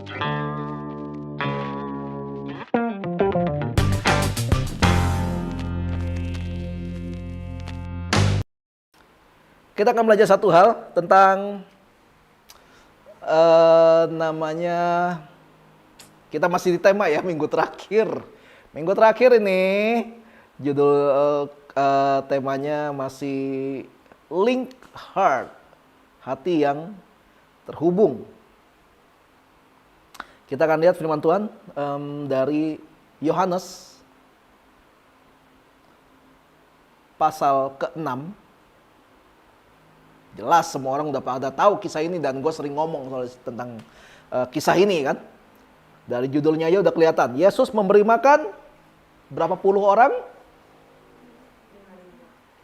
Kita akan belajar satu hal tentang namanya, kita masih di tema ya, minggu terakhir. Minggu terakhir ini judul temanya masih link heart, hati yang terhubung. Kita akan lihat firman Tuhan dari Yohanes pasal ke-6. Jelas semua orang udah pada tahu kisah ini dan gue sering ngomong soal tentang kisah ini kan. Dari judulnya aja udah kelihatan. Yesus memberi makan berapa puluh orang?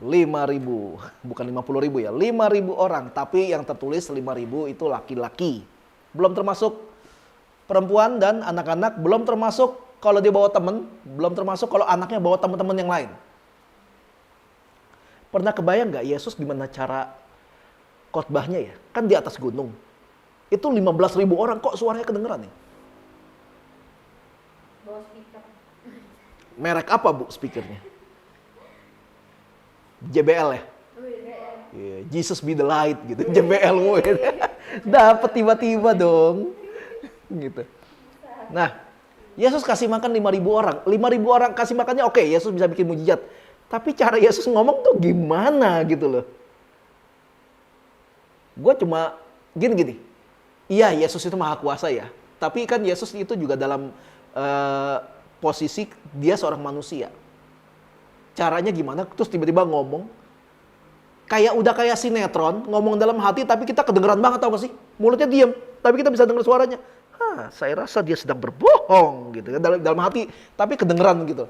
5.000. Bukan 50.000 ya. 5.000 orang. Tapi yang tertulis 5.000 itu laki-laki. Belum termasuk perempuan dan anak-anak. Belum termasuk kalau dia bawa temen. Belum termasuk kalau anaknya bawa teman-teman yang lain. Pernah kebayang gak Yesus gimana cara khotbahnya ya? Kan di atas gunung. Itu 15.000 orang kok suaranya kedengeran nih? Bawa speaker. Merek apa bu speakernya? JBL ya? Yeah, Jesus be the light gitu. JBL gitu. Dapat tiba-tiba dong. Gitu. Nah, Yesus kasih makan 5.000 orang. 5.000 orang kasih makannya oke, Yesus bisa bikin mujizat. Tapi cara Yesus ngomong tuh gimana gitu loh. Gue cuma gini. Iya, Yesus itu maha kuasa ya. Tapi kan Yesus itu juga dalam posisi dia seorang manusia. Caranya gimana? Terus tiba-tiba ngomong. Udah kayak sinetron, ngomong dalam hati tapi kita kedengeran banget tau gak sih? Mulutnya diem, tapi kita bisa dengar suaranya. Saya rasa dia sedang berbohong gitu kan dalam hati, tapi kedengeran gitu.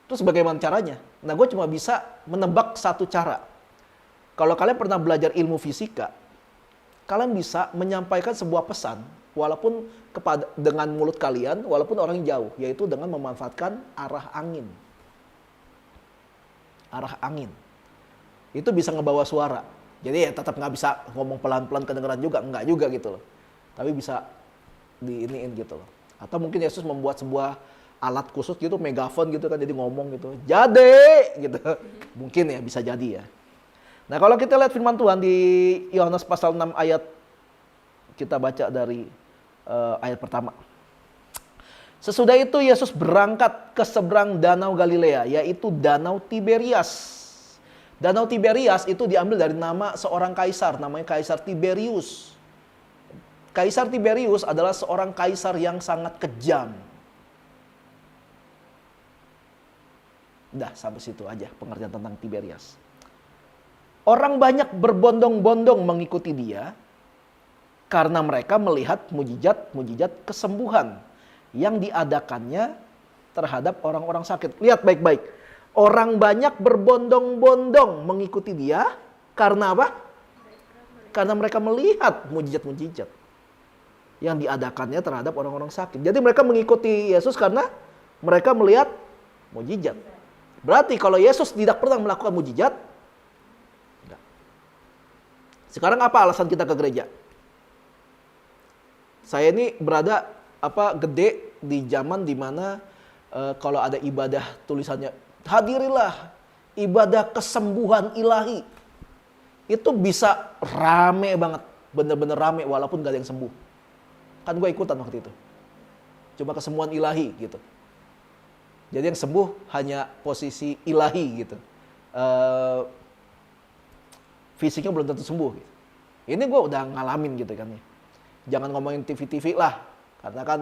Terus bagaimana caranya? Nah, gue cuma bisa menebak satu cara. Kalau kalian pernah belajar ilmu fisika, kalian bisa menyampaikan sebuah pesan walaupun dengan mulut kalian, walaupun orang jauh, yaitu dengan memanfaatkan arah angin. Arah angin. Itu bisa ngebawa suara. Jadi ya tetap nggak bisa ngomong pelan-pelan kedengeran juga, enggak juga gitu loh. Tapi bisa diiniin gitu loh. Atau mungkin Yesus membuat sebuah alat khusus gitu, megafon gitu kan, jadi ngomong gitu. Jadi gitu. Mungkin ya bisa jadi ya. Nah, kalau kita lihat firman Tuhan di Yohanes pasal 6 ayat, kita baca dari ayat pertama. Sesudah itu Yesus berangkat ke seberang danau Galilea, yaitu danau Tiberias. Danau Tiberias itu diambil dari nama seorang kaisar, namanya Kaisar Tiberius. Kaisar Tiberius adalah seorang kaisar yang sangat kejam. Udah, sampai situ aja pengertian tentang Tiberias. Orang banyak berbondong-bondong mengikuti dia karena mereka melihat mujizat-mujizat kesembuhan yang diadakannya terhadap orang-orang sakit. Lihat baik-baik. Orang banyak berbondong-bondong mengikuti dia karena apa? Karena mereka melihat mujizat-mujizat yang diadakannya terhadap orang-orang sakit. Jadi mereka mengikuti Yesus karena mereka melihat mujizat. Berarti kalau Yesus tidak pernah melakukan mujizat, sekarang apa alasan kita ke gereja? Saya ini berada gede di zaman dimana kalau ada ibadah tulisannya hadirilah ibadah kesembuhan ilahi, itu bisa rame banget, bener-bener rame walaupun gak ada yang sembuh. Kan gue ikutan waktu itu, cuma kesembuhan ilahi gitu. Jadi yang sembuh hanya posisi ilahi gitu. Fisiknya belum tentu sembuh gitu. Ini gue udah ngalamin gitu kan ya. Jangan ngomongin TV-TV lah. Karena kan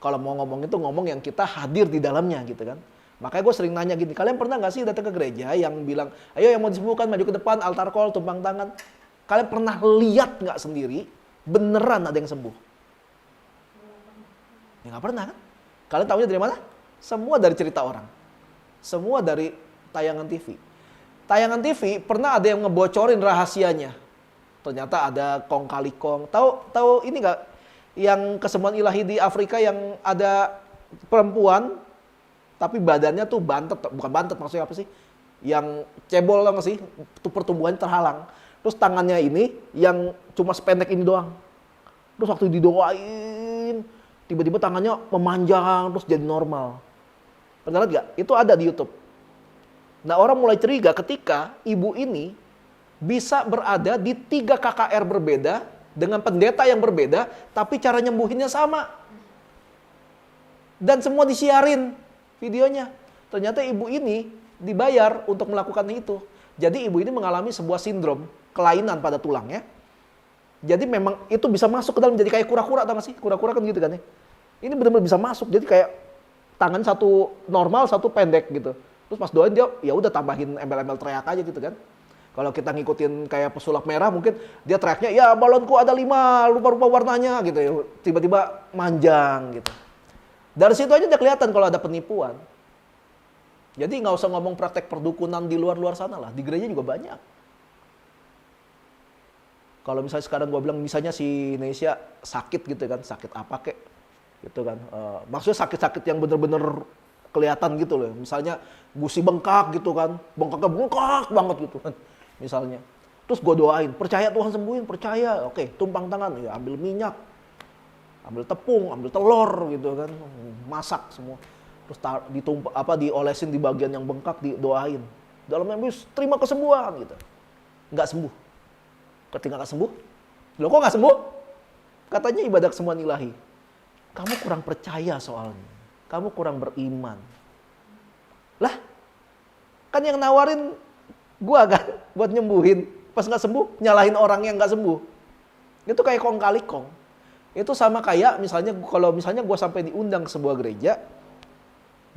kalau mau ngomong itu ngomong yang kita hadir di dalamnya gitu kan. Makanya gue sering nanya gini, kalian pernah gak sih datang ke gereja yang bilang, ayo yang mau disembuhkan maju ke depan, altar call, tumpang tangan. Kalian pernah lihat gak sendiri beneran ada yang sembuh? Ya gak pernah kan? Kalian tahunya dari mana? Semua dari cerita orang. Semua dari tayangan TV. Tayangan TV pernah ada yang ngebocorin rahasianya. Ternyata ada kong kali kong. Tahu ini nggak? Yang kesembuhan ilahi di Afrika yang ada perempuan tapi badannya tuh bantet, bukan bantet maksudnya apa sih? Yang cebol nggak sih? Tuh pertumbuhannya terhalang. Terus tangannya ini yang cuma sependek ini doang. Terus waktu didoain tiba-tiba tangannya memanjang terus jadi normal. Pernah lihat gak? Itu ada di YouTube. Nah orang mulai curiga ketika ibu ini bisa berada di 3 KKR berbeda dengan pendeta yang berbeda, tapi cara nyembuhinnya sama. Dan semua disiarin videonya. Ternyata ibu ini dibayar untuk melakukan itu. Jadi ibu ini mengalami sebuah sindrom kelainan pada tulangnya. Jadi memang itu bisa masuk ke dalam, jadi kayak kura-kura, tau gak sih? Kura-kura kan gitu kan ya. Ini benar-benar bisa masuk, jadi kayak tangan satu normal, satu pendek gitu. Terus pas doain dia, ya udah tambahin embel-embel teriak aja gitu kan. Kalau kita ngikutin kayak pesulap merah, mungkin dia teriaknya, ya balonku ada 5, rupa-rupa warnanya gitu ya. Tiba-tiba manjang gitu. Dari situ aja udah kelihatan kalau ada penipuan. Jadi nggak usah ngomong praktek perdukunan di luar-luar sana lah, di gereja juga banyak. Kalau misalnya sekarang gue bilang misalnya si Indonesia sakit gitu kan, sakit apa kek, gitu kan. Maksudnya sakit-sakit yang bener-bener kelihatan gitu loh. Misalnya gusi bengkak gitu kan, bengkaknya bengkak banget gitu kan, misalnya. Terus gue doain, percaya Tuhan sembuhin, percaya. Oke, tumpang tangan, ya ambil minyak, ambil tepung, ambil telur gitu kan, masak semua. Terus diolesin di bagian yang bengkak, didoain. Dalamnya terima kesembuhan gitu. Nggak sembuh. Ketika nggak sembuh, loh kok nggak sembuh? Katanya ibadah kesembuhan ilahi. Kamu kurang percaya soalnya. Kamu kurang beriman. Lah, kan yang nawarin gua kan buat nyembuhin. Pas nggak sembuh, nyalahin orang yang nggak sembuh. Itu kayak kong kali kong. Itu sama kayak misalnya kalau misalnya gua sampai diundang ke sebuah gereja,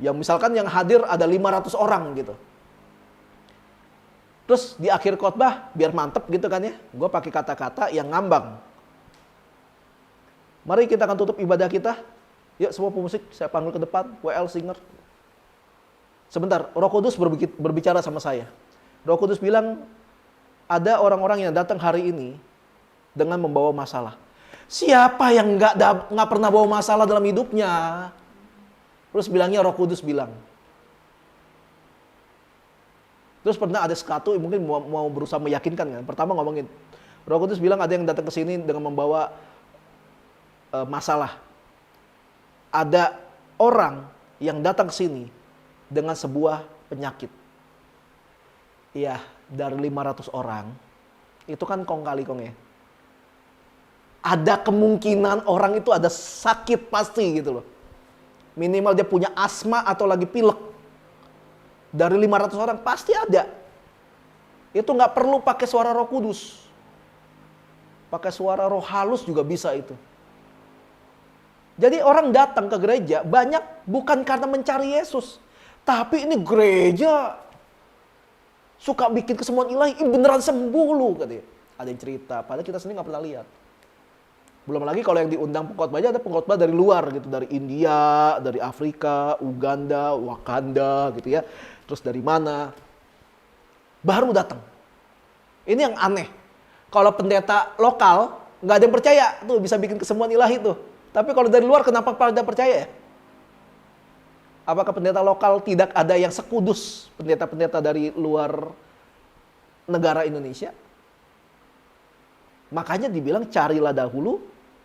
yang misalkan yang hadir ada 500 orang gitu. Terus di akhir khotbah biar mantep gitu kan ya, gue pakai kata-kata yang ngambang. Mari kita akan tutup ibadah kita. Yuk semua pemusik saya panggil ke depan, WL singer. Sebentar, Roh Kudus berbicara sama saya. Roh Kudus bilang ada orang-orang yang datang hari ini dengan membawa masalah. Siapa yang nggak pernah bawa masalah dalam hidupnya? Terus bilangnya Roh Kudus bilang. Terus pernah ada sekatu mungkin mau berusaha meyakinkan kan. Pertama ngomongin, Roh Kudus bilang ada yang datang ke sini dengan membawa masalah. Ada orang yang datang ke sini dengan sebuah penyakit. Iya, dari 500 orang, itu kan kong kali kong ya. Ada kemungkinan orang itu ada sakit pasti gitu loh. Minimal dia punya asma atau lagi pilek. Dari 500 orang pasti ada. Itu nggak perlu pakai suara Roh Kudus. Pakai suara roh halus juga bisa itu. Jadi orang datang ke gereja banyak bukan karena mencari Yesus. Tapi ini gereja suka bikin kesembuhan ilahi, beneran sembuh lu katanya. Ada yang cerita, padahal kita sendiri nggak pernah lihat. Belum lagi kalau yang diundang pengkhotbahnya ada pengkhotbah dari luar gitu, dari India, dari Afrika, Uganda, Wakanda gitu ya. Terus dari mana? Baru datang. Ini yang aneh. Kalau pendeta lokal nggak ada yang percaya tuh bisa bikin kesembuhan ilahi tuh. Tapi kalau dari luar kenapa pada percaya ya? Apakah pendeta lokal tidak ada yang sekudus pendeta-pendeta dari luar negara Indonesia? Makanya dibilang carilah dahulu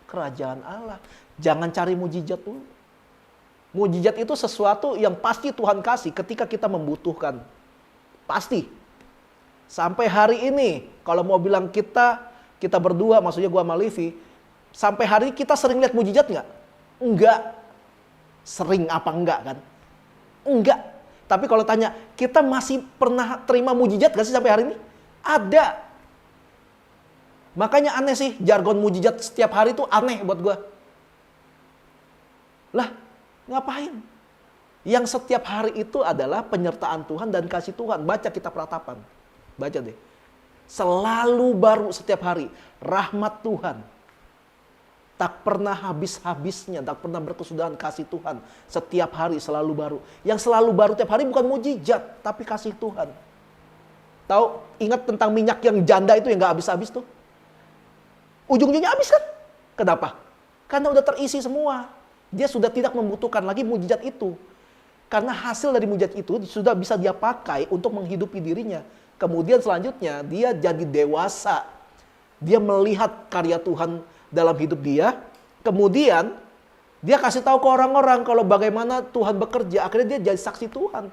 kerajaan Allah. Jangan cari mujizat dulu. Mujizat itu sesuatu yang pasti Tuhan kasih ketika kita membutuhkan. Pasti. Sampai hari ini, kalau mau bilang kita berdua, maksudnya gua sama Livi, sampai hari ini kita sering lihat mujizat nggak? Enggak. Sering apa enggak kan? Enggak. Tapi kalau tanya, kita masih pernah terima mujizat gak sih sampai hari ini? Ada. Makanya aneh sih, jargon mujizat setiap hari itu aneh buat gua. Lah, ngapain? Yang setiap hari itu adalah penyertaan Tuhan dan kasih Tuhan. Baca kitab Ratapan. Baca deh. Selalu baru setiap hari. Rahmat Tuhan. Tak pernah habis-habisnya. Tak pernah berkesudahan kasih Tuhan. Setiap hari selalu baru. Yang selalu baru tiap hari bukan mujizat. Tapi kasih Tuhan. Tahu, ingat tentang minyak yang janda itu yang gak habis-habis tuh? Ujung-ujungnya habis kan? Kenapa? Karena udah terisi semua. Dia sudah tidak membutuhkan lagi mujizat itu. Karena hasil dari mujizat itu sudah bisa dia pakai untuk menghidupi dirinya. Kemudian selanjutnya dia jadi dewasa. Dia melihat karya Tuhan dalam hidup dia. Kemudian Dia kasih tahu ke orang-orang kalau bagaimana Tuhan bekerja. Akhirnya dia jadi saksi Tuhan.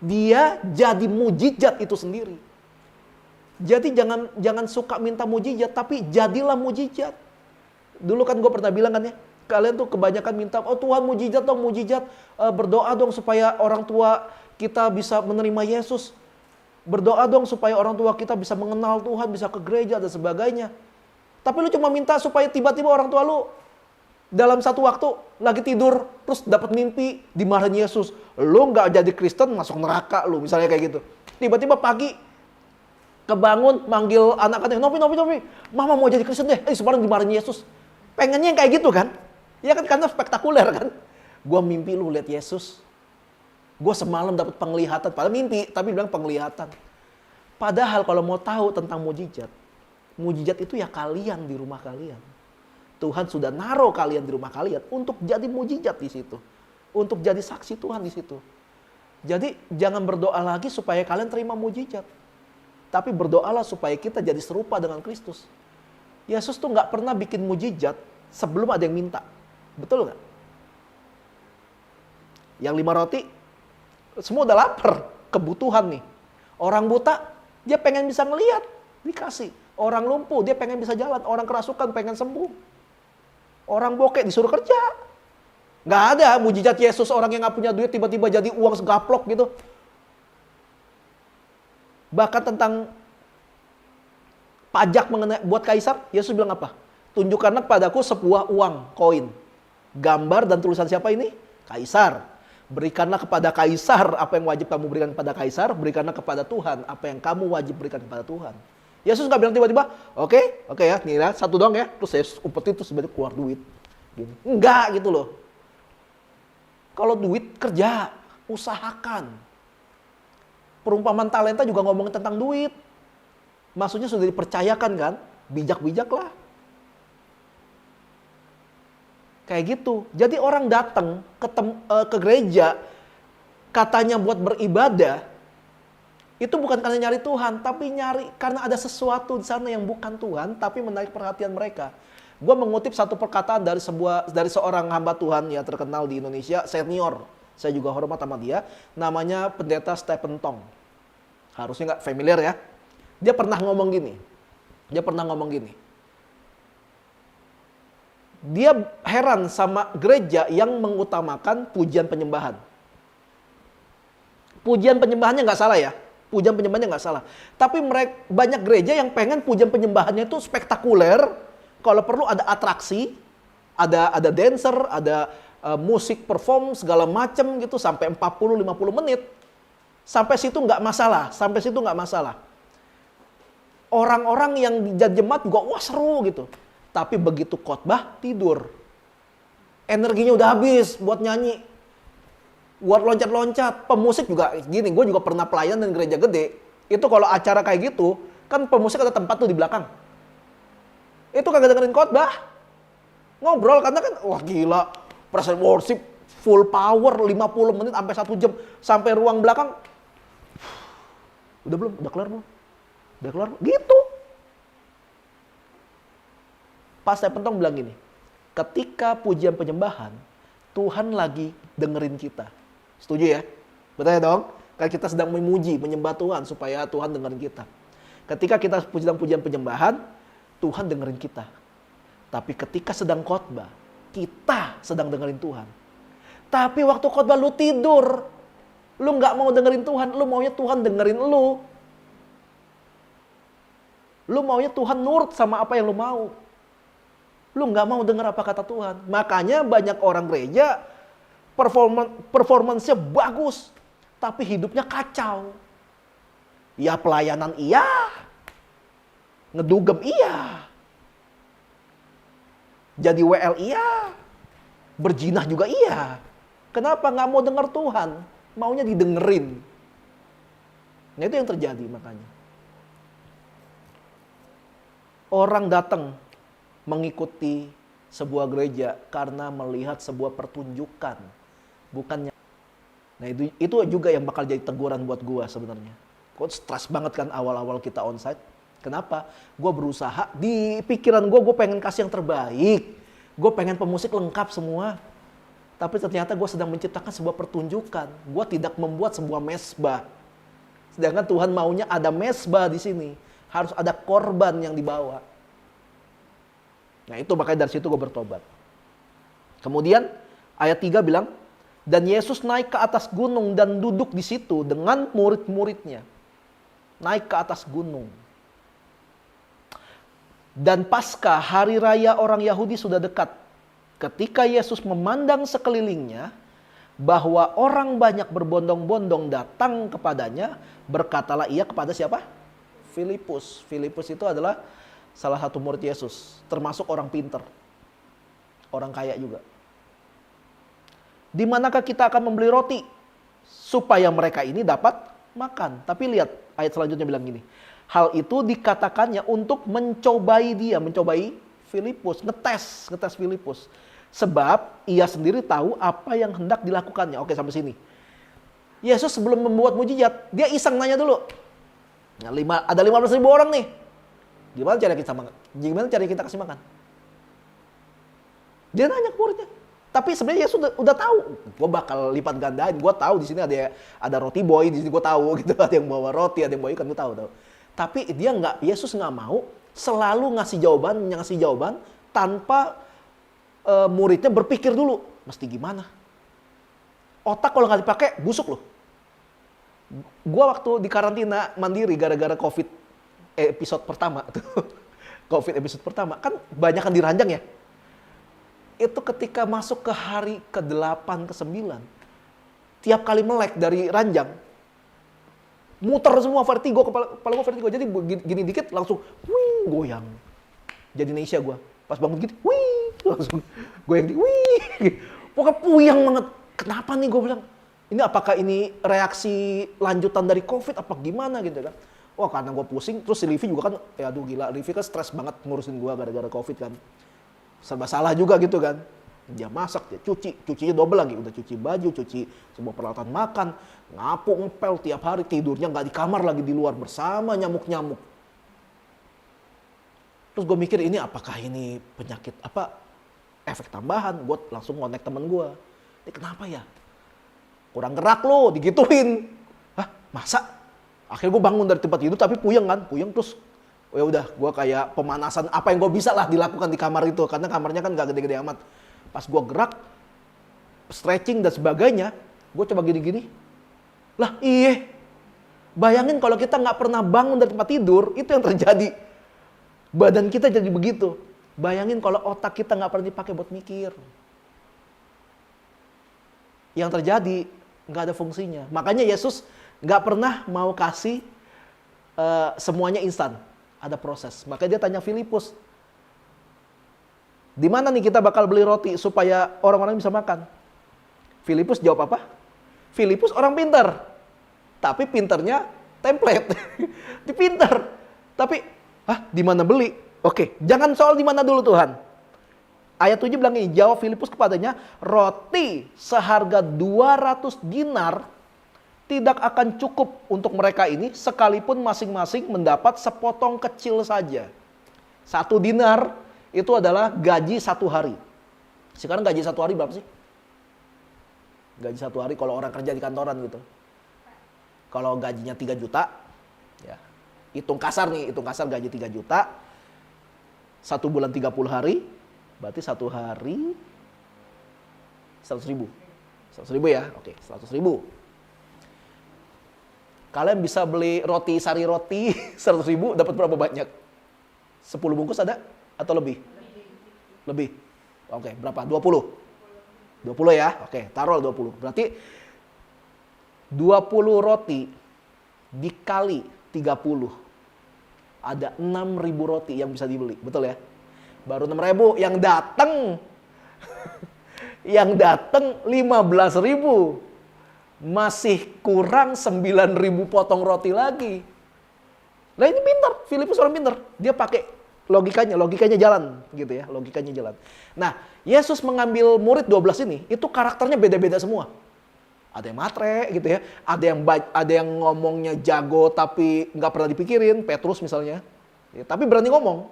Dia jadi mujizat itu sendiri. Jadi jangan suka minta mujizat, tapi jadilah mujizat. Dulu kan gue pernah bilang kan ya, kalian tuh kebanyakan minta, oh Tuhan mujizat dong, mujizat. Berdoa dong supaya orang tua kita bisa menerima Yesus. Berdoa dong supaya orang tua kita bisa mengenal Tuhan, bisa ke gereja dan sebagainya. Tapi lu cuma minta supaya tiba-tiba orang tua lu dalam satu waktu lagi tidur terus dapat mimpi dimarahin Yesus. Lu nggak jadi Kristen masuk neraka lu, misalnya kayak gitu. Tiba-tiba pagi kebangun manggil anak-anaknya, Nopi, mama mau jadi Kristen deh. Sekarang dimarahin Yesus. Pengennya yang kayak gitu kan? Ya kan karena spektakuler kan? Gua mimpi lu lihat Yesus. Gue semalam dapat penglihatan, padahal mimpi, tapi bilang penglihatan. Padahal kalau mau tahu tentang mujizat, mujizat itu ya kalian di rumah kalian. Tuhan sudah naruh kalian di rumah kalian untuk jadi mujizat di situ, untuk jadi saksi Tuhan di situ. Jadi jangan berdoa lagi supaya kalian terima mujizat, tapi berdoalah supaya kita jadi serupa dengan Kristus. Yesus tuh nggak pernah bikin mujizat sebelum ada yang minta, betul nggak? Yang 5 roti semua udah lapar, kebutuhan nih. Orang buta, dia pengen bisa ngelihat, dikasih. Orang lumpuh, dia pengen bisa jalan. Orang kerasukan, pengen sembuh. Orang bokek disuruh kerja. Nggak ada mujizat Yesus, orang yang nggak punya duit tiba-tiba jadi uang segaplok gitu. Bahkan tentang pajak mengenai buat kaisar, Yesus bilang apa? Tunjukkanlah kepadaku sebuah uang, koin. Gambar dan tulisan siapa ini? Kaisar. Berikanlah kepada kaisar apa yang wajib kamu berikan kepada kaisar, berikanlah kepada Tuhan apa yang kamu wajib berikan kepada Tuhan. Yesus nggak bilang tiba-tiba, oke ya, nih ya, satu dong ya, terus saya umpetin terus sebanyak keluar duit. Gini. Enggak gitu loh. Kalau duit kerja, usahakan. Perumpamaan talenta juga ngomongin tentang duit. Maksudnya sudah dipercayakan kan, bijak-bijak lah. Kayak gitu. Jadi orang datang ke gereja katanya buat beribadah, itu bukan karena nyari Tuhan, tapi nyari karena ada sesuatu di sana yang bukan Tuhan, tapi menarik perhatian mereka. Gue mengutip satu perkataan dari seorang hamba Tuhan ya terkenal di Indonesia, senior. Saya juga hormat sama dia. Namanya Pendeta Stephen Tong. Harusnya nggak familiar ya. Dia pernah ngomong gini. Dia heran sama gereja yang mengutamakan pujian penyembahan. Pujian penyembahannya nggak salah ya. Pujian penyembahannya nggak salah. Tapi banyak gereja yang pengen pujian penyembahannya itu spektakuler. Kalau perlu ada atraksi, ada dancer, ada musik perform segala macam gitu sampai 40-50 menit. Sampai situ nggak masalah. Orang-orang yang jadi jemaat juga wah seru gitu. Tapi begitu khotbah tidur. Energinya udah habis buat nyanyi. Buat loncat-loncat. Pemusik juga gini, gue juga pernah pelayan di gereja gede. Itu kalau acara kayak gitu, kan pemusik ada tempat tuh di belakang. Itu kagak dengerin khotbah. Ngobrol karena kan wah gila. Praise worship full power 50 menit sampai 1 jam. Sampai ruang belakang. Udah belum? Udah kelar belum? Gitu. Pas Stephen Tong bilang gini, ketika pujian penyembahan, Tuhan lagi dengerin kita. Setuju ya? Betul ya dong? Kayak kita sedang memuji, menyembah Tuhan supaya Tuhan dengerin kita. Ketika kita sedang pujian penyembahan, Tuhan dengerin kita. Tapi ketika sedang khotbah, kita sedang dengerin Tuhan. Tapi waktu khotbah lu tidur, lu nggak mau dengerin Tuhan, lu maunya Tuhan dengerin lu. Lu maunya Tuhan nurut sama apa yang lu mau. Lu nggak mau dengar apa kata Tuhan. Makanya banyak orang gereja performance-nya bagus, tapi hidupnya kacau. Ya pelayanan iya, ngedugem iya, jadi WL iya, berjinah juga iya. Kenapa nggak mau dengar Tuhan? Maunya didengerin. Nah itu yang terjadi makanya. Orang datang mengikuti sebuah gereja karena melihat sebuah pertunjukan, bukannya. Nah itu juga yang bakal jadi teguran buat gua sebenarnya. Gua stres banget kan awal-awal kita onsite. Kenapa? Gua berusaha di pikiran gua pengen kasih yang terbaik. Gua pengen pemusik lengkap semua. Tapi ternyata gue sedang menciptakan sebuah pertunjukan. Gue tidak membuat sebuah mesbah. Sedangkan Tuhan maunya ada mesbah di sini. Harus ada korban yang dibawa. Nah itu makanya dari situ gue bertobat. Kemudian ayat 3 bilang, dan Yesus naik ke atas gunung dan duduk di situ dengan murid-muridnya. Naik ke atas gunung. Dan Paskah, hari raya orang Yahudi sudah dekat. Ketika Yesus memandang sekelilingnya, bahwa orang banyak berbondong-bondong datang kepadanya, berkatalah ia kepada siapa? Filipus. Filipus itu adalah salah satu murid Yesus, termasuk orang pinter, orang kaya juga. Di manakah kita akan membeli roti supaya mereka ini dapat makan? Tapi lihat ayat selanjutnya bilang gini, hal itu dikatakannya untuk mencobai dia, mencobai Filipus, ngetes Filipus. Sebab ia sendiri tahu apa yang hendak dilakukannya. Oke, sampai sini. Yesus sebelum membuat mujizat, dia iseng nanya dulu. Nah, ada 15.000 orang nih. Gimana cara kita kasih makan? Dia nanya ke muridnya. Tapi sebenarnya Yesus udah tahu. Gue bakal lipat gandain. Gue tahu di sini ada roti boy, di sini gue tahu gitu. Ada yang bawa roti, ada yang bawa ikan, gue tahu. Tapi Yesus nggak mau selalu ngasih jawaban tanpa muridnya berpikir dulu, mesti gimana? Otak kalau nggak dipakai busuk loh. Gua waktu di karantina mandiri gara-gara COVID episode pertama tuh, COVID episode pertama kan banyak kan diranjang ya. Itu ketika masuk ke hari ke-8, ke-9, tiap kali melek dari ranjang, muter semua vertigo, kepala gua vertigo. Jadi gini dikit langsung, wih, goyang. Jadi Indonesia gua. Pas bangun gitu, wih, langsung goyang di, wih. Pokoknya puyeng banget. Kenapa nih gue bilang? Ini apakah ini reaksi lanjutan dari COVID apa gimana gitu kan? Wah karena gue pusing, terus si Livi juga kan, ya aduh gila, Livi kan stres banget ngurusin gue gara-gara COVID kan. Serba salah juga gitu kan. Dia masak, dia cucinya double lagi. Udah cuci baju, cuci semua peralatan makan, ngapu, ngepel tiap hari, tidurnya nggak di kamar lagi di luar bersama nyamuk-nyamuk. Terus gue mikir ini apakah ini penyakit apa efek tambahan? Gue langsung ngonek temen gue. Ini kenapa ya? Kurang gerak lo, digituin. Hah, masa? Akhirnya gue bangun dari tempat tidur tapi puyeng kan, puyeng terus ya udah gue kayak pemanasan apa yang gue bisa lah dilakukan di kamar itu karena kamarnya kan gak gede-gede amat. Pas gue gerak, stretching dan sebagainya, gue coba gini-gini. Lah iya, bayangin kalau kita nggak pernah bangun dari tempat tidur, itu yang terjadi. Badan kita jadi begitu. Bayangin kalau otak kita nggak pernah dipakai buat mikir. Yang terjadi nggak ada fungsinya. Makanya Yesus nggak pernah mau kasih semuanya instan. Ada proses. Makanya dia tanya Filipus, di mana nih kita bakal beli roti supaya orang-orang bisa makan? Filipus jawab apa? Filipus orang pintar. Tapi pintarnya template. Dipintar. Tapi di mana beli? Oke, jangan soal di mana dulu Tuhan. Ayat 7 bilang ini, jawab Filipus kepadanya, roti seharga 200 dinar tidak akan cukup untuk mereka ini sekalipun masing-masing mendapat sepotong kecil saja. 1 dinar itu adalah gaji 1 hari. Sekarang gaji 1 hari berapa sih? Gaji 1 hari kalau orang kerja di kantoran gitu. Kalau gajinya 3 juta, ya. Hitung kasar gaji 3 juta, 1 bulan 30 hari, berarti 1 hari 100 ribu. 100 ribu ya, oke 100 ribu. Kalian bisa beli roti, sari roti 100 ribu, dapat berapa banyak? 10 bungkus ada? Atau lebih? Lebih. Oke, berapa? 20? 20 ya, oke taruh 20. Berarti 20 roti dikali 30. Ada 6.000 roti yang bisa dibeli. Betul ya? Baru 6.000 yang datang. Yang datang 15.000. Masih kurang 9.000 potong roti lagi. Nah ini pintar, Filipus orang pintar. Dia pakai logikanya jalan gitu ya, logikanya jalan. Nah, Yesus mengambil murid 12 ini, itu karakternya beda-beda semua. Ada yang matre gitu ya, ada yang ngomongnya jago tapi nggak pernah dipikirin, Petrus misalnya. Ya, tapi berani ngomong.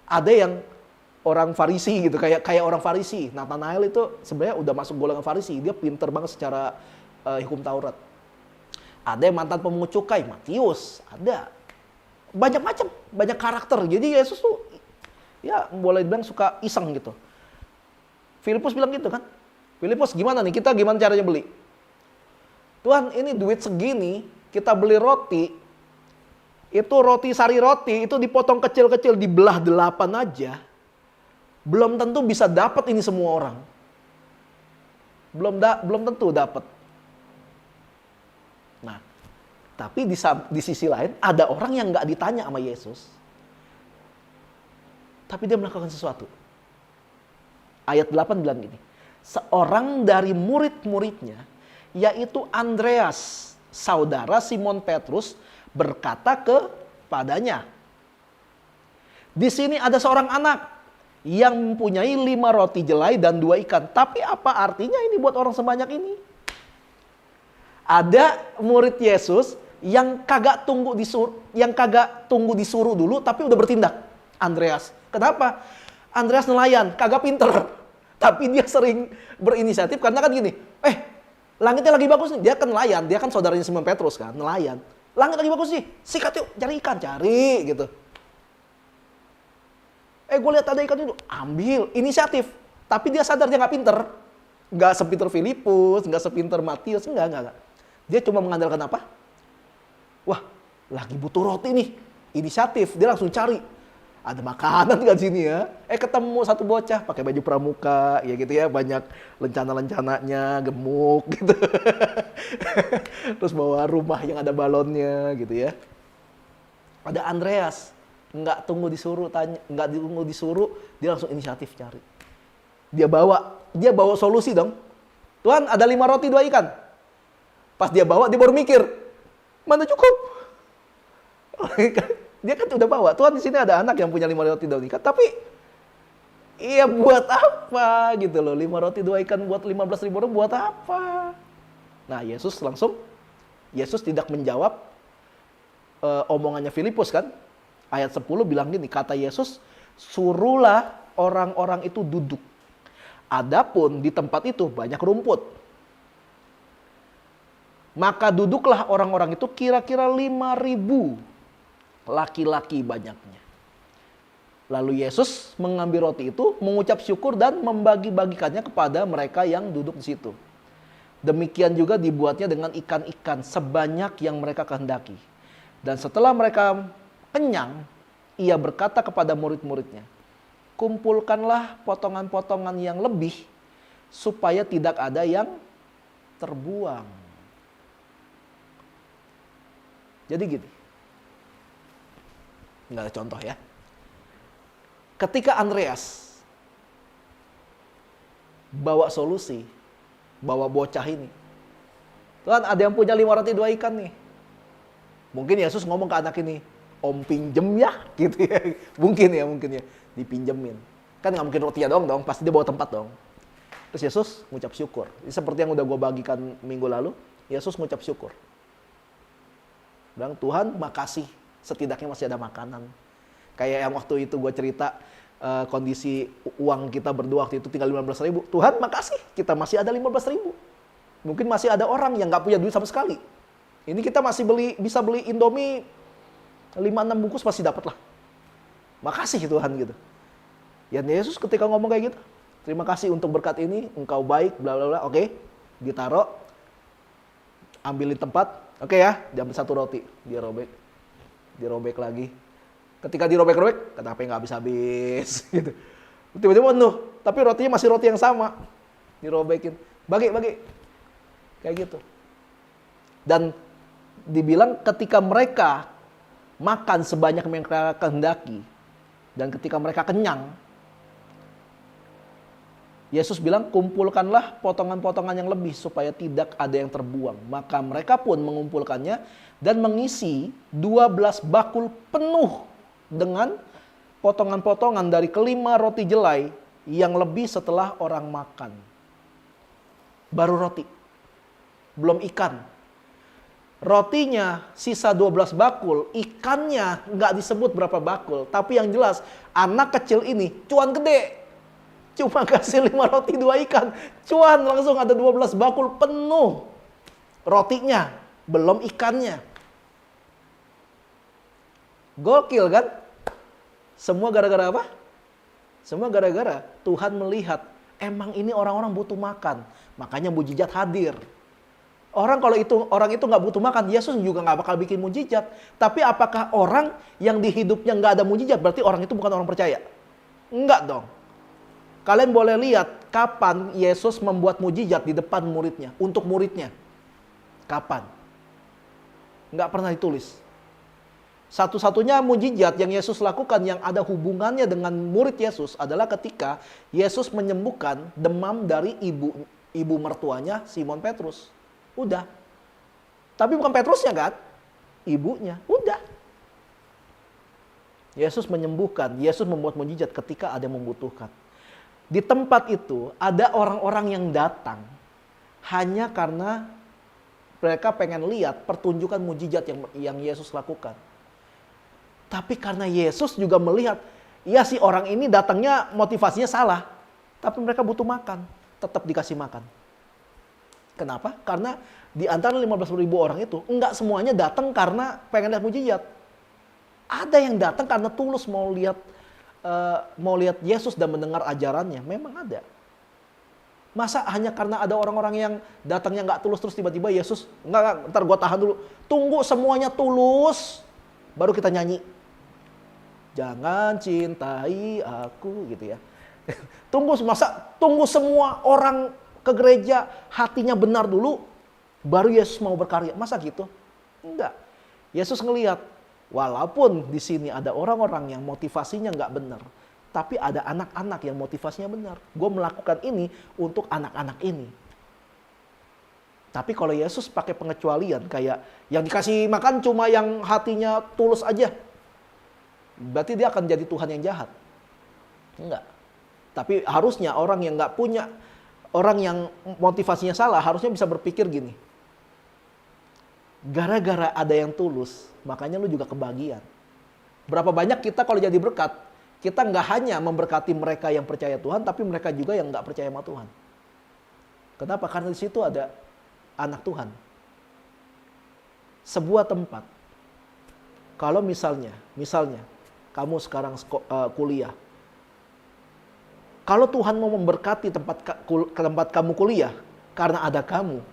Ada yang orang Farisi gitu, kayak orang Farisi. Nathanael itu sebenarnya udah masuk golongan Farisi, dia pinter banget secara hukum Taurat. Ada yang mantan pemungut cukai, Matius, ada. Banyak macam, banyak karakter. Jadi Yesus tuh ya boleh dibilang suka iseng gitu. Filipus bilang gitu kan, Filipus gimana nih, kita gimana caranya beli? Tuhan, ini duit segini, kita beli roti, itu roti sari roti, itu dipotong kecil-kecil, dibelah 8 aja. Belum tentu bisa dapat ini semua orang. Belum tentu dapat. Nah, tapi di sisi lain, ada orang yang nggak ditanya sama Yesus. Tapi dia melakukan sesuatu. Ayat 8 bilang gini, seorang dari murid-muridnya, yaitu Andreas, saudara Simon Petrus, berkata kepadanya, di sini ada seorang anak yang mempunyai 5 roti jelai dan 2 ikan. Tapi apa artinya ini buat orang sebanyak ini? Ada murid Yesus yang kagak tunggu disuruh dulu, tapi udah bertindak. Andreas. Kenapa? Andreas nelayan, kagak pinter. Tapi dia sering berinisiatif karena kan gini, langitnya lagi bagus nih. Dia kan nelayan, dia kan saudaranya Simon Petrus kan, nelayan. Langit lagi bagus nih, sikat yuk, cari ikan, cari gitu. Gue lihat ada ikan itu, ambil, inisiatif. Tapi dia sadar dia nggak pinter. Nggak sepinter Filipus, nggak sepinter Matius, enggak. Dia cuma mengandalkan apa? Wah, lagi butuh roti nih, inisiatif. Dia langsung cari. Ada makanan nggak di sini ya? Ketemu satu bocah pakai baju pramuka, ya gitu ya, banyak lencana-lencananya, gemuk gitu. Terus bawa rumah yang ada balonnya gitu ya. Ada Andreas, nggak tunggu disuruh dia langsung inisiatif cari. Dia bawa solusi dong. Tuhan, ada 5 roti 2 ikan. Pas dia bawa, dia baru mikir, mana cukup? Dia kan udah bawa. Tuhan, di sini ada anak yang punya 5 roti 2 ikan, tapi iya buat apa gitu loh? 5 roti 2 ikan buat 15.000 orang buat apa? Nah, Yesus tidak menjawab omongannya Filipus kan? Ayat 10 bilang gini, kata Yesus, suruhlah orang-orang itu duduk. Adapun di tempat itu banyak rumput. Maka duduklah orang-orang itu kira-kira 5.000 laki-laki banyaknya. Lalu Yesus mengambil roti itu, mengucap syukur dan membagi-bagikannya kepada mereka yang duduk di situ. Demikian juga dibuatnya dengan ikan-ikan sebanyak yang mereka kehendaki. Dan setelah mereka kenyang, ia berkata kepada murid-muridnya, kumpulkanlah potongan-potongan yang lebih supaya tidak ada yang terbuang. Jadi gini, nggak ada contoh ya. Ketika Andreas bawa solusi, bawa bocah ini, Tuhan, ada yang punya 5 roti 2 ikan nih. Mungkin Yesus ngomong ke anak ini, om pinjem ya, gitu ya. Mungkin ya, dipinjemin. Kan nggak mungkin rotinya dong, pasti dia bawa tempat dong. Terus Yesus ngucap syukur. Ini seperti yang udah gue bagikan minggu lalu, Yesus ngucap syukur. Bilang, Tuhan makasih, setidaknya masih ada makanan. Kayak yang waktu itu gue cerita, kondisi uang kita berdua waktu itu tinggal 15.000. Tuhan makasih, kita masih ada 15.000. Mungkin masih ada orang yang nggak punya duit sama sekali. Ini kita masih bisa beli Indomie 5-6 bungkus pasti dapat lah. Makasih Tuhan gitu. Ya Yesus ketika ngomong kayak gitu, terima kasih untuk berkat ini, engkau baik, bla bla bla. Oke, ditaruh, ambilin tempat. Oke ya, diambil 1 roti, dia dirobek lagi. Ketika dirobek-robek, kenapa nggak habis-habis gitu. Tiba-tiba penuh, tapi rotinya masih roti yang sama. Dirobekin, bagi. Kayak gitu. Dan dibilang ketika mereka makan sebanyak yang mereka kehendaki, dan ketika mereka kenyang, Yesus bilang, kumpulkanlah potongan-potongan yang lebih supaya tidak ada yang terbuang. Maka mereka pun mengumpulkannya dan mengisi 12 bakul penuh dengan potongan-potongan dari kelima roti jelai yang lebih setelah orang makan. Baru roti, belum ikan. Rotinya sisa 12 bakul, ikannya nggak disebut berapa bakul. Tapi yang jelas anak kecil ini cuan gede. Cuma kasih 5 roti 2 ikan. Cuan langsung ada 12 bakul penuh. Rotinya, belum ikannya. Gokil kan? Semua gara-gara apa? Semua gara-gara Tuhan melihat emang ini orang-orang butuh makan. Makanya mujizat hadir. Orang itu nggak butuh makan, Yesus juga nggak bakal bikin mujizat. Tapi apakah orang yang di hidupnya nggak ada mujizat berarti orang itu bukan orang percaya? Enggak dong. Kalian boleh lihat kapan Yesus membuat mujizat di depan muridnya, untuk muridnya. Kapan? Nggak pernah ditulis. Satu-satunya mujizat yang Yesus lakukan yang ada hubungannya dengan murid Yesus adalah ketika Yesus menyembuhkan demam dari ibu mertuanya Simon Petrus. Udah. Tapi bukan Petrusnya kan? Ibunya. Udah. Yesus menyembuhkan. Yesus membuat mujizat ketika ada yang membutuhkan. Di tempat itu ada orang-orang yang datang hanya karena mereka pengen lihat pertunjukan mujizat yang Yesus lakukan. Tapi karena Yesus juga melihat, ya si orang ini datangnya motivasinya salah. Tapi mereka butuh makan. Tetap dikasih makan. Kenapa? Karena di antara 15.000 orang itu, enggak semuanya datang karena pengen lihat mujizat. Ada yang datang karena tulus mau lihat Yesus dan mendengar ajarannya. Memang ada. Masa hanya karena ada orang-orang yang datangnya enggak tulus terus tiba-tiba Yesus, enggak, ntar gue tahan dulu. Tunggu semuanya tulus, baru kita nyanyi. Jangan cintai aku gitu ya. Tunggu semua orang ke gereja hatinya benar dulu baru Yesus mau berkarya. Masa gitu? Enggak. Yesus ngelihat walaupun di sini ada orang-orang yang motivasinya nggak benar, tapi ada anak-anak yang motivasinya benar. Gue melakukan ini untuk anak-anak ini. Tapi kalau Yesus pakai pengecualian kayak yang dikasih makan cuma yang hatinya tulus aja, berarti dia akan jadi Tuhan yang jahat. Enggak. Tapi harusnya orang yang nggak punya, orang yang motivasinya salah harusnya bisa berpikir gini. Gara-gara ada yang tulus, makanya lu juga kebagian. Berapa banyak kita kalau jadi berkat, kita nggak hanya memberkati mereka yang percaya Tuhan, tapi mereka juga yang nggak percaya sama Tuhan. Kenapa? Karena di situ ada anak Tuhan. Sebuah tempat, kalau misalnya kamu sekarang kuliah, kalau Tuhan mau memberkati tempat kamu kuliah karena ada kamu,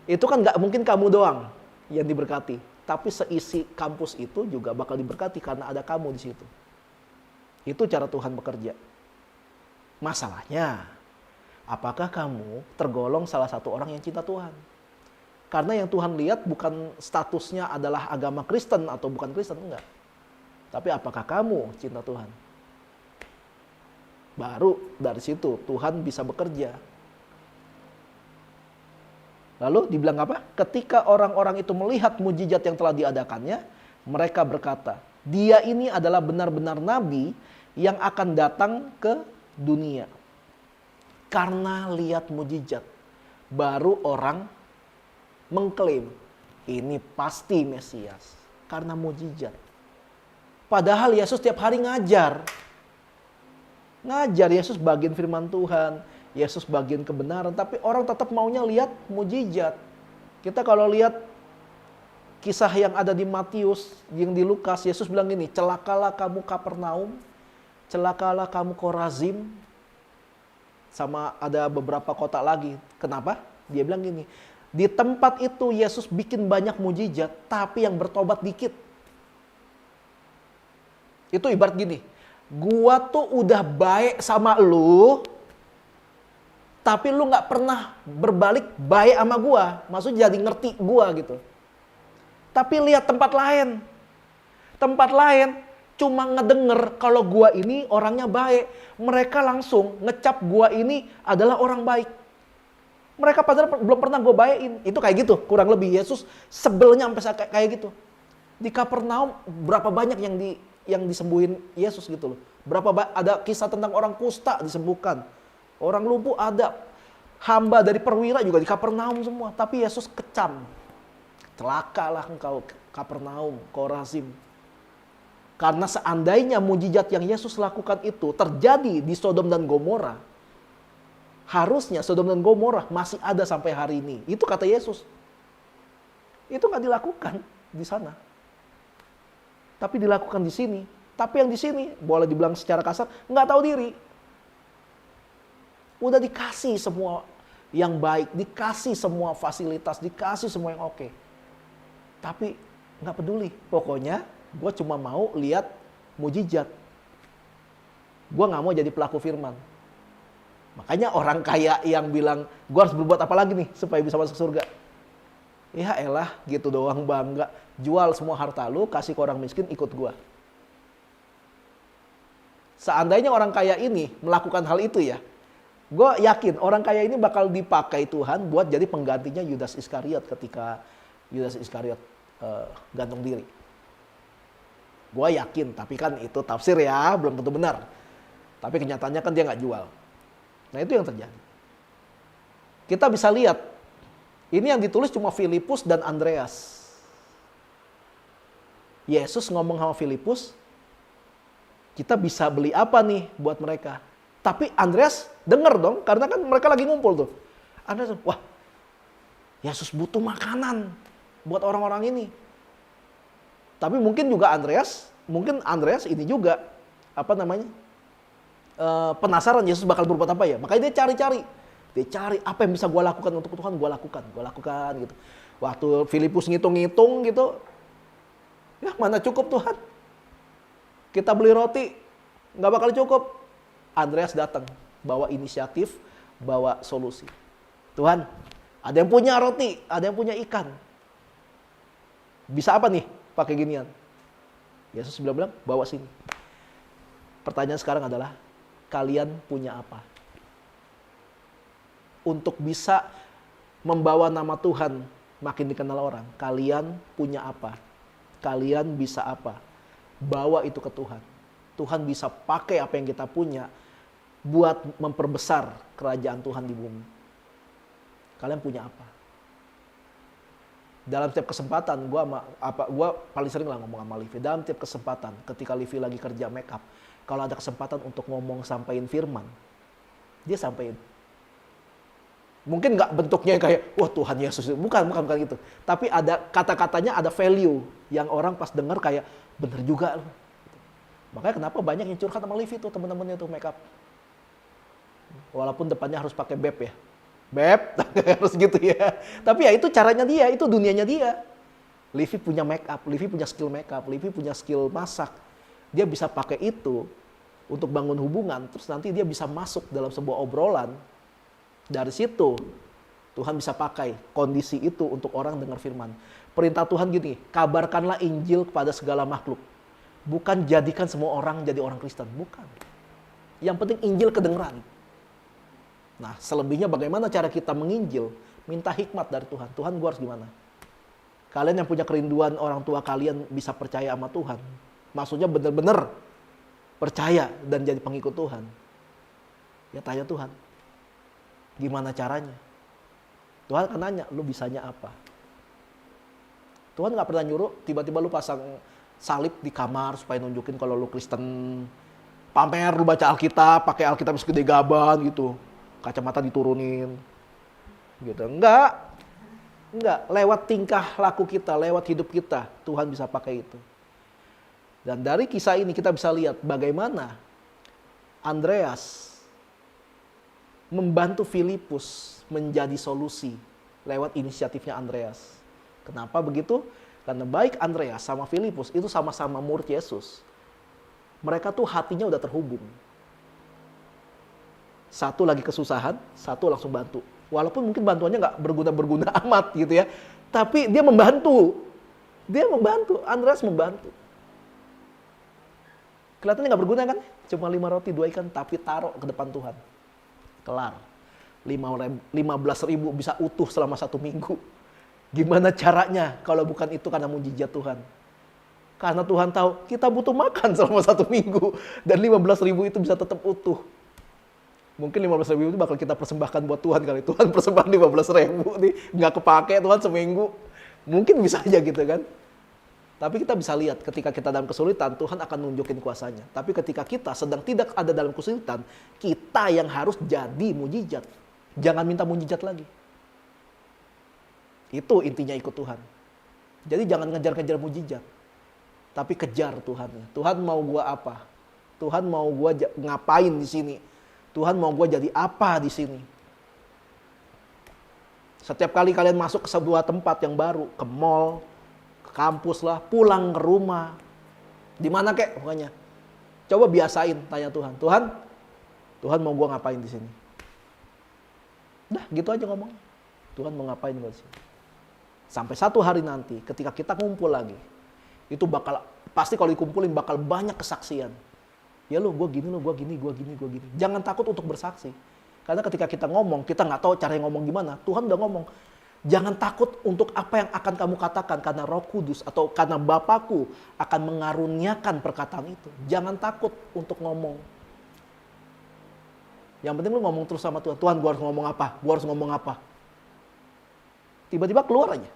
itu kan nggak mungkin kamu doang yang diberkati, tapi seisi kampus itu juga bakal diberkati karena ada kamu di situ. Itu cara Tuhan bekerja. Masalahnya, apakah kamu tergolong salah satu orang yang cinta Tuhan? Karena yang Tuhan lihat bukan statusnya adalah agama Kristen atau bukan Kristen, enggak. Tapi apakah kamu cinta Tuhan? Baru dari situ Tuhan bisa bekerja. Lalu dibilang apa? Ketika orang-orang itu melihat mujizat yang telah diadakannya, mereka berkata, dia ini adalah benar-benar nabi yang akan datang ke dunia. Karena lihat mujizat, baru orang mengklaim ini pasti Mesias. Karena mujizat. Padahal Yesus tiap hari ngajar. Yesus bagian firman Tuhan, Yesus bagian kebenaran, tapi orang tetap maunya lihat mujizat. Kita kalau lihat kisah yang ada di Matius, yang di Lukas, Yesus bilang gini, celakalah kamu Kapernaum, celakalah kamu Korazim, sama ada beberapa kota lagi. Kenapa? Dia bilang gini, di tempat itu Yesus bikin banyak mujizat, tapi yang bertobat dikit. Itu ibarat gini, gua tuh udah baik sama lu, tapi lu gak pernah berbalik baik sama gua. Maksudnya jadi ngerti gua gitu. Tapi lihat tempat lain. Tempat lain cuma ngedenger kalau gua ini orangnya baik. Mereka langsung ngecap gua ini adalah orang baik. Mereka padahal belum pernah gua baikin. Itu kayak gitu, kurang lebih. Yesus sebelnya sampai kayak gitu. Di Kapernaum berapa banyak yang disembuhin Yesus gitu loh. Ada kisah tentang orang kusta disembuhkan. Orang lumpuh ada. Hamba dari perwira juga di Kapernaum semua. Tapi Yesus kecam. celakalah engkau Kapernaum, Korazim. Karena seandainya mujizat yang Yesus lakukan itu terjadi di Sodom dan Gomora, harusnya Sodom dan Gomora masih ada sampai hari ini. Itu kata Yesus. Itu nggak dilakukan di sana. Tapi dilakukan di sini. Tapi yang di sini, boleh dibilang secara kasar, nggak tahu diri. Udah dikasih semua yang baik, dikasih semua fasilitas, dikasih semua yang oke. Tapi nggak peduli. Pokoknya gue cuma mau lihat mujizat. Gue nggak mau jadi pelaku firman. Makanya orang kaya yang bilang, gue harus berbuat apa lagi nih supaya bisa masuk surga. Ya elah gitu doang bangga. Jual semua harta lu, kasih ke orang miskin, ikut gue. Seandainya orang kaya ini melakukan hal itu ya, gue yakin orang kaya ini bakal dipakai Tuhan buat jadi penggantinya Yudas Iskariot ketika Yudas Iskariot gantung diri. Gue yakin, tapi kan itu tafsir ya, belum tentu benar. Tapi kenyataannya kan dia nggak jual. Nah itu yang terjadi. Kita bisa lihat, ini yang ditulis cuma Filipus dan Andreas. Yesus ngomong sama Filipus, kita bisa beli apa nih buat mereka. Tapi Andreas denger dong, karena kan mereka lagi ngumpul tuh. Andreas, wah Yesus butuh makanan buat orang-orang ini. Tapi mungkin Andreas ini juga, penasaran Yesus bakal berbuat apa ya. Makanya dia cari-cari. Dia cari apa yang bisa gue lakukan untuk Tuhan, gue lakukan gitu. Waktu Filipus ngitung-ngitung gitu, ya mana cukup Tuhan. Kita beli roti, nggak bakal cukup. Andreas datang, bawa inisiatif, bawa solusi. Tuhan, ada yang punya roti, ada yang punya ikan. Bisa apa nih pakai ginian? Yesus bilang, bawa sini. Pertanyaan sekarang adalah, kalian punya apa? Untuk bisa membawa nama Tuhan makin dikenal orang, kalian punya apa? Kalian bisa apa? Bawa itu ke Tuhan. Tuhan bisa pakai apa yang kita punya buat memperbesar kerajaan Tuhan di bumi. Kalian punya apa? Dalam setiap kesempatan, gue paling sering lah ngomong sama Livi. Dalam setiap kesempatan, ketika Livi lagi kerja make up, kalau ada kesempatan untuk ngomong sampein firman, dia sampein. Mungkin nggak bentuknya kayak, wah Tuhan Yesus, bukan gitu. Tapi ada kata-katanya, ada value yang orang pas denger kayak, bener juga. Makanya kenapa banyak yang curhat sama Livi tuh teman-temannya tuh make up. Walaupun depannya harus pakai beb ya. Beb, harus gitu ya. Tapi ya itu caranya dia, itu dunianya dia. Livi punya make up, Livi punya skill make up, Livi punya skill masak. Dia bisa pakai itu untuk bangun hubungan, terus nanti dia bisa masuk dalam sebuah obrolan. Dari situ Tuhan bisa pakai kondisi itu untuk orang dengar firman. Perintah Tuhan gini, kabarkanlah Injil kepada segala makhluk. Bukan jadikan semua orang jadi orang Kristen, bukan. Yang penting Injil kedengeran. Nah, selebihnya bagaimana cara kita menginjil? Minta hikmat dari Tuhan. Tuhan, gue harus gimana? Kalian yang punya kerinduan orang tua kalian bisa percaya sama Tuhan. Maksudnya benar-benar percaya dan jadi pengikut Tuhan. Ya tanya Tuhan. Gimana caranya? Tuhan akan nanya, lu bisanya apa? Tuhan gak pernah nyuruh, tiba-tiba lu pasang salib di kamar supaya nunjukin kalau lu Kristen. Pamer, lu baca Alkitab, pakai Alkitab segede gaban gitu. Kacamata diturunin. Gitu. Enggak. Lewat tingkah laku kita, lewat hidup kita, Tuhan bisa pakai itu. Dan dari kisah ini kita bisa lihat bagaimana Andreas membantu Filipus menjadi solusi lewat inisiatifnya Andreas. Kenapa begitu? Karena baik Andreas sama Filipus itu sama-sama murid Yesus. Mereka tuh hatinya udah terhubung. Satu lagi kesusahan, satu langsung bantu. Walaupun mungkin bantuannya nggak berguna amat gitu ya. Tapi dia membantu. Andreas membantu. Kelihatannya nggak berguna kan? Cuma 5 roti 2 ikan, tapi taruh ke depan Tuhan. Kelar. 15.000 bisa utuh selama 1 minggu. Gimana caranya kalau bukan itu karena mujizat Tuhan? Karena Tuhan tahu kita butuh makan selama 1 minggu. Dan 15.000 itu bisa tetap utuh. Mungkin 15.000 itu bakal kita persembahkan buat Tuhan kali. Tuhan persembahan 15.000 nih. Nggak kepake Tuhan seminggu. Mungkin bisa aja gitu kan. Tapi kita bisa lihat ketika kita dalam kesulitan, Tuhan akan nunjukin kuasanya. Tapi ketika kita sedang tidak ada dalam kesulitan, kita yang harus jadi mujizat. Jangan minta mujizat lagi. Itu intinya ikut Tuhan. Jadi jangan ngejar-ngejar mujizat. Tapi kejar Tuhannya. Tuhan mau gua apa? Tuhan mau gua ngapain di sini? Tuhan mau gua jadi apa di sini? Setiap kali kalian masuk ke sebuah tempat yang baru, ke mall, ke kampus lah, pulang ke rumah, di mana kek pokoknya. Coba biasain tanya Tuhan, Tuhan mau gua ngapain di sini? Dah, gitu aja ngomong. Tuhan mau ngapain gua di sini? Sampai satu hari nanti, ketika kita ngumpul lagi, itu bakal pasti kalau dikumpulin bakal banyak kesaksian. Ya lo, gua gini, gua gini. Jangan takut untuk bersaksi. Karena ketika kita ngomong, kita nggak tahu cara ngomong gimana. Tuhan udah ngomong. Jangan takut untuk apa yang akan kamu katakan karena Roh Kudus atau karena Bapakku akan mengaruniakan perkataan itu. Jangan takut untuk ngomong. Yang penting lu ngomong terus sama Tuhan. Tuhan, gua harus ngomong apa? Gua harus ngomong apa? Tiba-tiba keluar aja.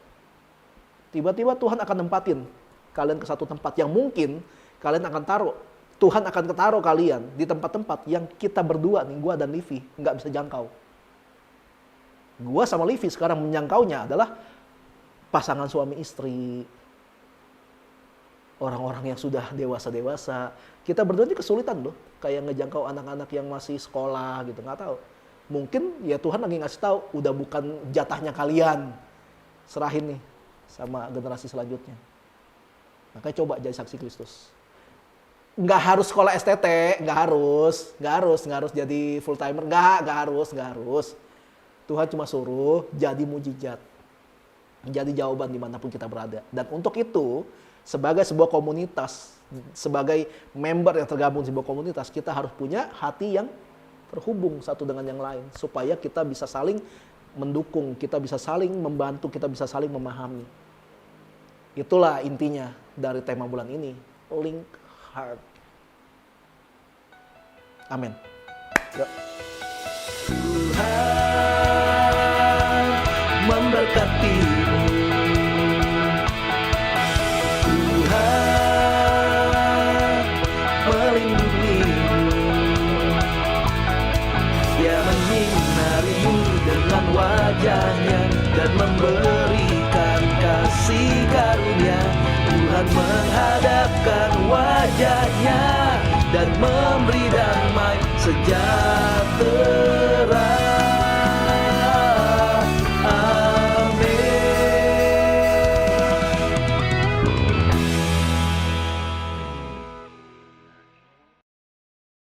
Tiba-tiba Tuhan akan nempatin kalian ke satu tempat yang mungkin kalian akan taruh. Tuhan akan taruh kalian di tempat-tempat yang kita berdua nih, gua dan Livi, nggak bisa jangkau. Gua sama Livi sekarang menjangkaunya adalah pasangan suami istri, orang-orang yang sudah dewasa-dewasa. Kita berdua ini kesulitan loh, kayak ngejangkau anak-anak yang masih sekolah gitu, nggak tahu. Mungkin ya Tuhan lagi ngasih tahu, udah bukan jatahnya kalian, serahin nih sama generasi selanjutnya. Makanya coba jadi saksi Kristus. Nggak harus sekolah STT, nggak harus jadi full timer, nggak harus. Tuhan cuma suruh jadi mujizat, jadi jawaban dimanapun kita berada. Dan untuk itu, sebagai sebuah komunitas, sebagai member yang tergabung di sebuah komunitas, kita harus punya hati yang terhubung satu dengan yang lain, supaya kita bisa saling mendukung, kita bisa saling membantu, kita bisa saling memahami. Itulah intinya dari tema bulan ini, link heart. Amin. Yuk. Tuhan memberkatimu. Tuhan melindungimu. Dia menyinarimu dengan wajahnya dan memberikan kasih karunia. Tuhan menghadapkan wajahnya dan memberi damai sejahtera.